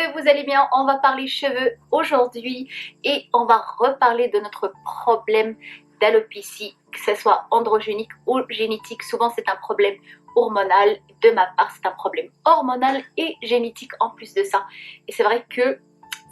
que vous allez bien. On va parler cheveux aujourd'hui et on va reparler de notre problème d'alopécie, que ce soit androgénique ou génétique. Souvent c'est un problème hormonal, de ma part c'est un problème hormonal et génétique en plus de ça. Et c'est vrai que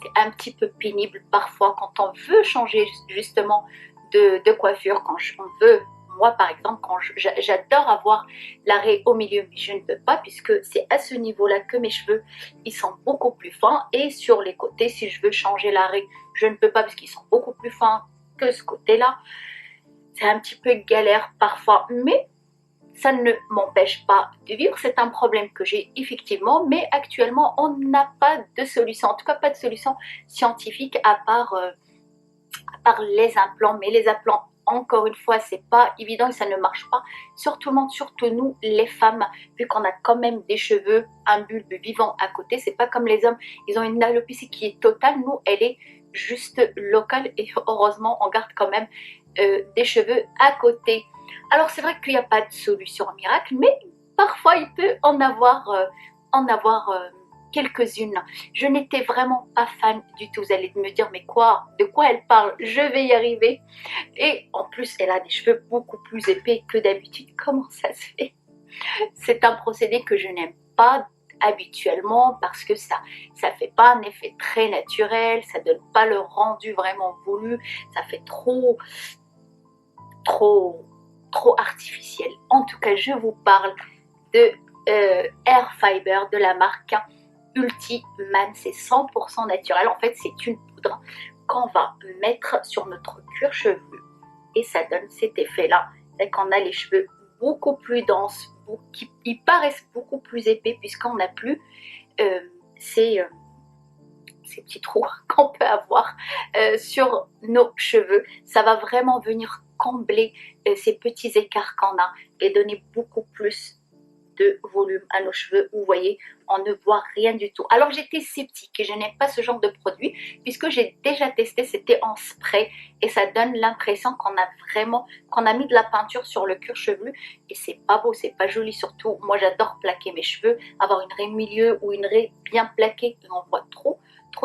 c'est un petit peu pénible parfois quand on veut changer justement de coiffure, quand on veut. Moi, par exemple, quand j'adore avoir l'arrêt au milieu, mais je ne peux pas puisque c'est à ce niveau-là que mes cheveux, ils sont beaucoup plus fins. Et sur les côtés, si je veux changer l'arrêt, je ne peux pas parce qu'ils sont beaucoup plus fins que ce côté-là. C'est un petit peu galère parfois, mais ça ne m'empêche pas de vivre. C'est un problème que j'ai effectivement, mais actuellement, on n'a pas de solution. En tout cas, pas de solution scientifique à part les implants. Mais les implants, encore une fois, c'est pas évident et ça ne marche pas sur tout le monde, surtout nous les femmes, vu qu'on a quand même des cheveux, un bulbe vivant à côté. C'est pas comme les hommes, ils ont une alopécie qui est totale. Nous, elle est juste locale et heureusement on garde quand même des cheveux à côté. Alors c'est vrai qu'il n'y a pas de solution miracle, mais parfois il peut en avoir quelques-unes. Je n'étais vraiment pas fan du tout. Vous allez me dire, mais quoi? De quoi elle parle? Je vais y arriver. Et en plus, elle a des cheveux beaucoup plus épais que d'habitude. Comment ça se fait? C'est un procédé que je n'aime pas habituellement parce que ça fait pas un effet très naturel, ça donne pas le rendu vraiment voulu, ça fait trop artificiel. En tout cas, je vous parle de Hair Fiber de la marque Ultiman. C'est 100% naturel. En fait, c'est une poudre qu'on va mettre sur notre cuir chevelu et ça donne cet effet-là. C'est qu'on a les cheveux beaucoup plus denses, ils paraissent beaucoup plus épais puisqu'on n'a plus ces petits trous qu'on peut avoir sur nos cheveux. Ça va vraiment venir combler ces petits écarts qu'on a et donner beaucoup plus de volume à nos cheveux. Vous voyez, on ne voit rien du tout. Alors j'étais sceptique et je n'aime pas ce genre de produit puisque j'ai déjà testé, c'était en spray et ça donne l'impression qu'on a mis de la peinture sur le cuir chevelu et c'est pas beau, c'est pas joli. Surtout moi j'adore plaquer mes cheveux, avoir une raie milieu ou une raie bien plaquée et on voit trop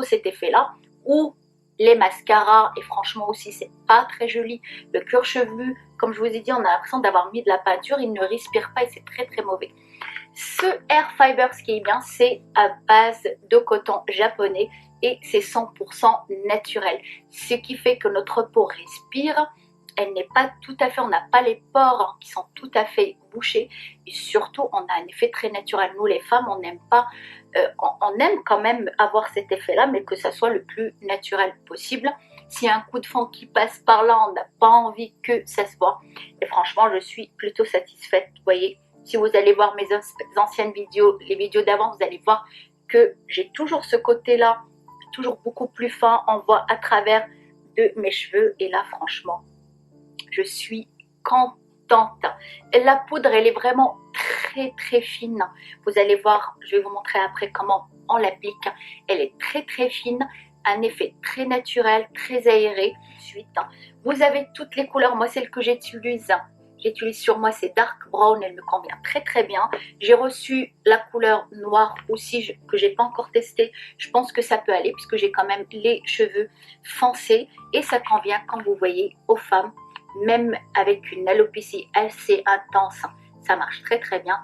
cet effet là. Ou les mascaras et franchement aussi c'est pas très joli. Le cuir chevelu, comme je vous ai dit, on a l'impression d'avoir mis de la peinture, il ne respire pas et c'est très mauvais. Ce Hair Fiber, ce qui est bien, c'est à base de coton japonais et c'est 100% naturel, ce qui fait que notre peau respire. Elle n'est pas tout à fait, on n'a pas les pores qui sont tout à fait bouchés et surtout on a un effet très naturel. Nous les femmes, on n'aime pas, on aime quand même avoir cet effet là, mais que ça soit le plus naturel possible. S'il y a un coup de fond qui passe par là, on n'a pas envie que ça se voit et franchement je suis plutôt satisfaite. Vous voyez, si vous allez voir mes anciennes vidéos, les vidéos d'avant, vous allez voir que j'ai toujours ce côté là, toujours beaucoup plus fin, on voit à travers de mes cheveux et là franchement je suis contente. La poudre, elle est vraiment très fine. Vous allez voir, je vais vous montrer après comment on l'applique. Elle est très fine, un effet très naturel, très aéré. Ensuite, vous avez toutes les couleurs. Moi, celle que j'utilise sur moi, c'est dark brown, elle me convient très bien. J'ai reçu la couleur noire aussi que j'ai pas encore testée. Je pense que ça peut aller puisque j'ai quand même les cheveux foncés et ça convient, comme vous voyez, aux femmes. Même avec une alopécie assez intense, ça marche très bien.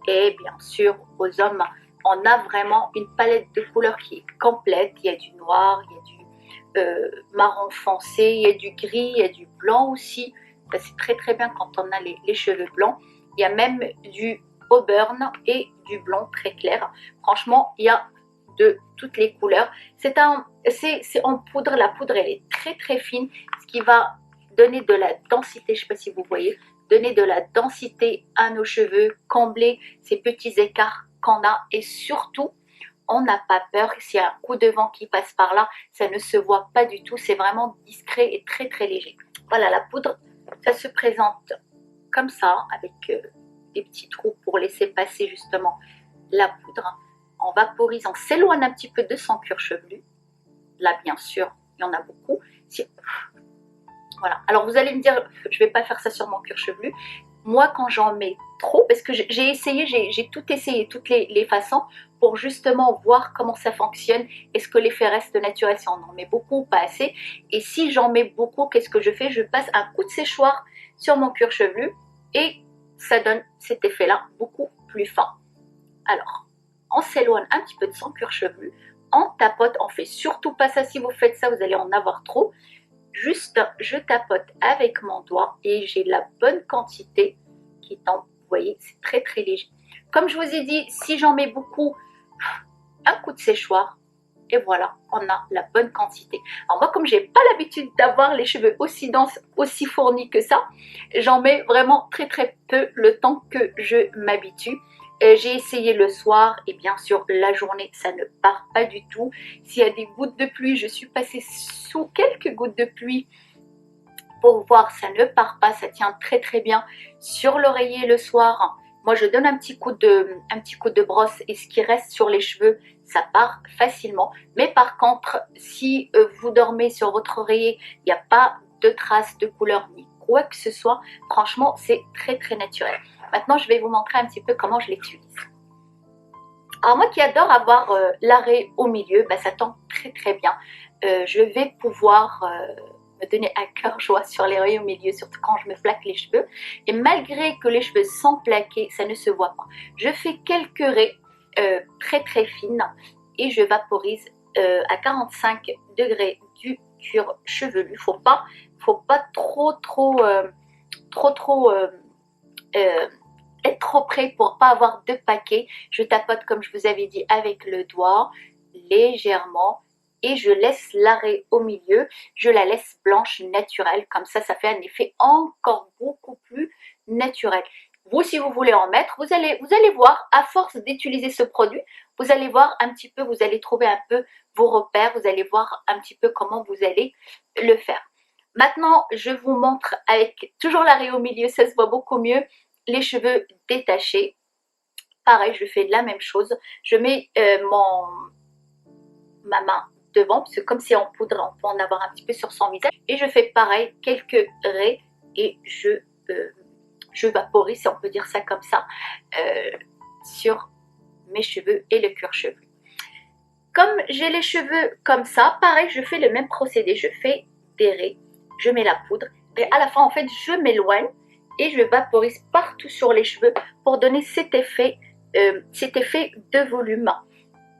Et bien sûr, aux hommes, on a vraiment une palette de couleurs qui est complète. Il y a du noir, il y a du marron foncé, il y a du gris, il y a du blanc aussi. Ça c'est très bien quand on a les cheveux blancs. Il y a même du auburn et du blanc très clair. Franchement, il y a de toutes les couleurs. C'est en poudre. La poudre, elle est très fine, ce qui va donner de la densité, je ne sais pas si vous voyez, donner de la densité à nos cheveux, combler ces petits écarts qu'on a et surtout, on n'a pas peur. S'il y a un coup de vent qui passe par là, ça ne se voit pas du tout, c'est vraiment discret et très léger. Voilà, la poudre, ça se présente comme ça, avec des petits trous pour laisser passer justement la poudre. On vaporise, on s'éloigne un petit peu de son cuir chevelu. Là, bien sûr, il y en a beaucoup. Voilà. Alors vous allez me dire, je ne vais pas faire ça sur mon cuir chevelu. Moi, quand j'en mets trop, parce que j'ai essayé, j'ai tout essayé, toutes les façons, pour justement voir comment ça fonctionne, est-ce que l'effet reste naturel, si on en met beaucoup ou pas assez. Et si j'en mets beaucoup, qu'est-ce que je fais? Je passe un coup de séchoir sur mon cuir chevelu et ça donne cet effet-là beaucoup plus fin. Alors, on s'éloigne un petit peu de son cuir chevelu, on tapote, on fait surtout pas ça, si vous faites ça, vous allez en avoir trop. Juste, je tapote avec mon doigt et j'ai la bonne quantité qui tombe. Vous voyez, c'est très très léger. Comme je vous ai dit, si j'en mets beaucoup, un coup de séchoir et voilà, on a la bonne quantité. Alors moi, comme j'ai pas l'habitude d'avoir les cheveux aussi denses, aussi fournis que ça, j'en mets vraiment très très peu le temps que je m'habitue. J'ai essayé le soir et bien sûr la journée ça ne part pas du tout. S'il y a des gouttes de pluie, je suis passée sous quelques gouttes de pluie pour voir, ça ne part pas, ça tient très très bien sur l'oreiller le soir. Moi je donne un petit coup de brosse et ce qui reste sur les cheveux, ça part facilement. Mais par contre, si vous dormez sur votre oreiller, il n'y a pas de traces de couleur ni quoi que ce soit, franchement c'est très très naturel. Maintenant je vais vous montrer un petit peu comment je l'utilise. Alors moi qui adore avoir l'arrêt au milieu, bah, ça tombe très très bien. Je vais pouvoir me donner à cœur joie sur les rayons au milieu, surtout quand je me plaque les cheveux. Et malgré que les cheveux sont plaqués, ça ne se voit pas. Je fais quelques raies très très fines et je vaporise à 45 degrés du cuir chevelu. Faut pas trop être trop près pour pas avoir de paquets. Je tapote comme je vous avais dit avec le doigt, légèrement, et je laisse l'arrêt au milieu. Je la laisse blanche naturelle, comme ça fait un effet encore beaucoup plus naturel. Vous, si vous voulez en mettre, vous allez voir, à force d'utiliser ce produit, vous allez voir un petit peu, vous allez trouver un peu vos repères, vous allez voir un petit peu comment vous allez le faire. Maintenant, je vous montre avec toujours l'arrêt au milieu, ça se voit beaucoup mieux, les cheveux détachés. Pareil, je fais la même chose. Je mets ma main devant, parce que comme c'est en poudre, on peut en avoir un petit peu sur son visage. Et je fais pareil, quelques raies et je vaporise, si on peut dire ça comme ça, sur mes cheveux et le cuir chevelu. Comme j'ai les cheveux comme ça, pareil, je fais le même procédé. Je fais des raies, je mets la poudre et à la fin, en fait, je m'éloigne et je vaporise partout sur les cheveux pour donner cet effet de volume.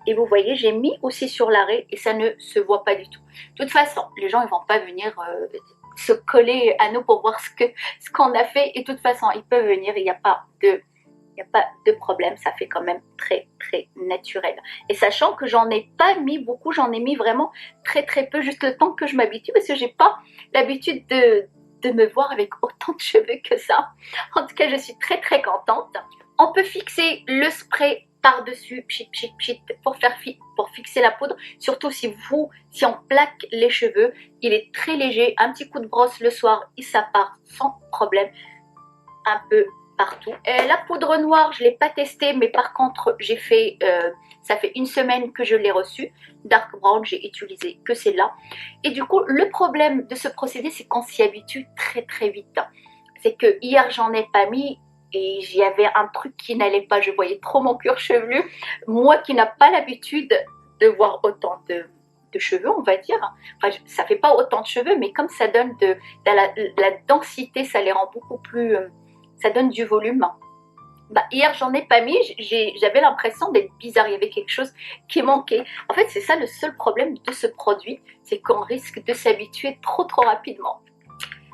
Et vous voyez, j'ai mis aussi sur l'arrêt et ça ne se voit pas du tout. De toute façon, les gens ils vont pas venir se coller à nous pour voir ce qu'on a fait. Et de toute façon, ils peuvent venir, il n'y a pas de problème, ça fait quand même très très naturel. Et sachant que j'en ai pas mis beaucoup, j'en ai mis vraiment très très peu, juste le temps que je m'habitue, parce que j'ai pas l'habitude de me voir avec autant de cheveux que ça. En tout cas, je suis très très contente. On peut fixer le spray par-dessus, pchit, pchit, pchit, pour fixer la poudre. Surtout si on plaque les cheveux, il est très léger. Un petit coup de brosse le soir et ça part sans problème. Un peu partout. La poudre noire, je ne l'ai pas testée, mais par contre, ça fait une semaine que je l'ai reçue. Dark Brown, j'ai utilisé que celle-là. Et du coup, le problème de ce procédé, c'est qu'on s'y habitue très très vite. C'est que hier, j'en ai pas mis et j'y avais un truc qui n'allait pas. Je voyais trop mon cuir chevelu. Moi qui n'ai pas l'habitude de voir autant de cheveux, on va dire. Enfin, ça fait pas autant de cheveux, mais comme ça donne de la densité, ça les rend beaucoup plus... ça donne du volume. Bah, hier, j'en ai pas mis, j'avais l'impression d'être bizarre, il y avait quelque chose qui manquait. En fait, c'est ça le seul problème de ce produit, c'est qu'on risque de s'habituer trop rapidement.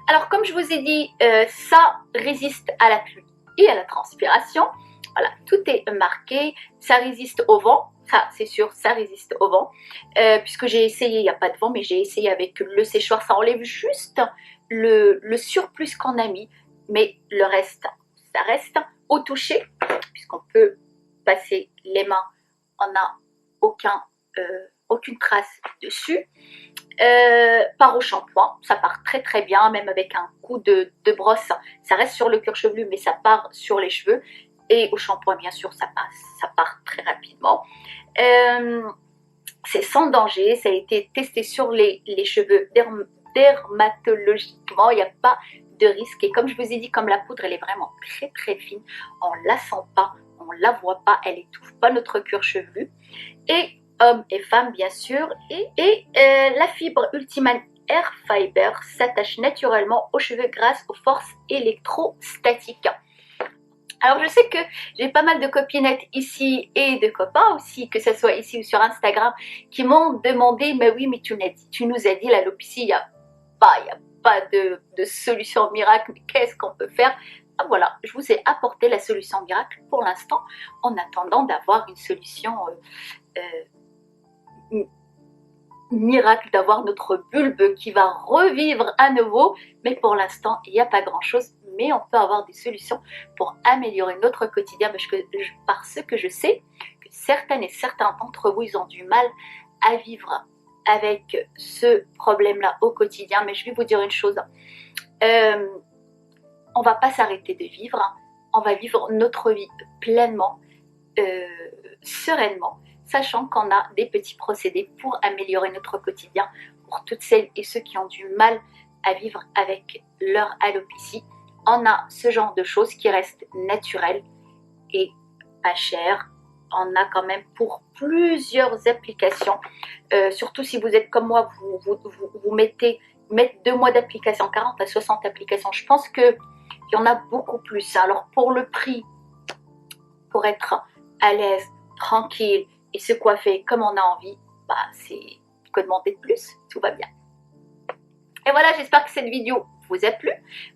Alors, comme je vous ai dit, ça résiste à la pluie et à la transpiration. Voilà, tout est marqué, ça résiste au vent, ça c'est sûr, ça résiste au vent. Puisque j'ai essayé, il n'y a pas de vent, mais j'ai essayé avec le séchoir, ça enlève juste le surplus qu'on a mis, mais le reste, ça reste au toucher, puisqu'on peut passer les mains, on n'a aucune trace dessus. Part au shampoing, ça part très bien, même avec un coup de brosse, ça reste sur le cuir chevelu, mais ça part sur les cheveux. Et au shampoing, bien sûr, ça part très rapidement. C'est sans danger, ça a été testé sur les cheveux dermatologiquement, il n'y a pas de risque. Et comme je vous ai dit, comme la poudre, elle est vraiment très très fine, on ne la sent pas, on ne la voit pas, elle n'étouffe pas notre cuir chevelu. Et hommes et femmes, bien sûr. Et la fibre Ultiman Air Fiber s'attache naturellement aux cheveux grâce aux forces électrostatiques. Alors je sais que j'ai pas mal de copinettes ici et de copains aussi, que ce soit ici ou sur Instagram, qui m'ont demandé, mais oui, mais tu nous as dit l'alopécie, il n'y a pas de solution miracle, mais qu'est-ce qu'on peut faire? Ah, voilà, je vous ai apporté la solution miracle pour l'instant, en attendant d'avoir une solution miracle, d'avoir notre bulbe qui va revivre à nouveau. Mais pour l'instant, il n'y a pas grand-chose, mais on peut avoir des solutions pour améliorer notre quotidien, parce que je sais que certaines et certains d'entre vous, ils ont du mal à vivre avec ce problème-là au quotidien. Mais je vais vous dire une chose, on va pas s'arrêter de vivre, on va vivre notre vie pleinement, sereinement, sachant qu'on a des petits procédés pour améliorer notre quotidien. Pour toutes celles et ceux qui ont du mal à vivre avec leur alopécie, on a ce genre de choses qui restent naturelles et pas chères. On a quand même pour plusieurs applications, surtout si vous êtes comme moi, vous mettez 2 mois d'application, 40 à 60 applications. Je pense qu'il y en a beaucoup plus. Alors pour le prix, pour être à l'aise, tranquille et se coiffer comme on a envie, bah c'est que demander de plus, tout va bien. Et voilà, j'espère que cette vidéo vous a plu,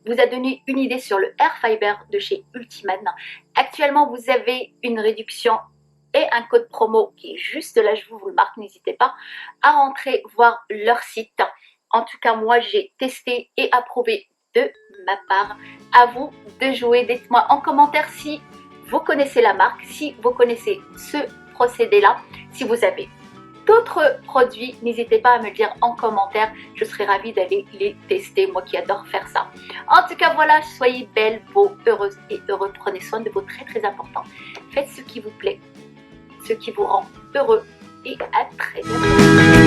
vous a donné une idée sur le Air Fiber de chez Ultiman. Actuellement, vous avez une réduction et un code promo qui est juste là, je vous le marque, n'hésitez pas à rentrer voir leur site. En tout cas, moi j'ai testé et approuvé de ma part. À vous de jouer, dites-moi en commentaire si vous connaissez la marque, si vous connaissez ce procédé-là, si vous avez d'autres produits, n'hésitez pas à me le dire en commentaire, je serai ravie d'aller les tester, moi qui adore faire ça. En tout cas voilà, soyez belles, beaux, heureuses et heureux, prenez soin de vous, très très important. Faites ce qui vous plaît, ce qui vous rend heureux et à très bientôt.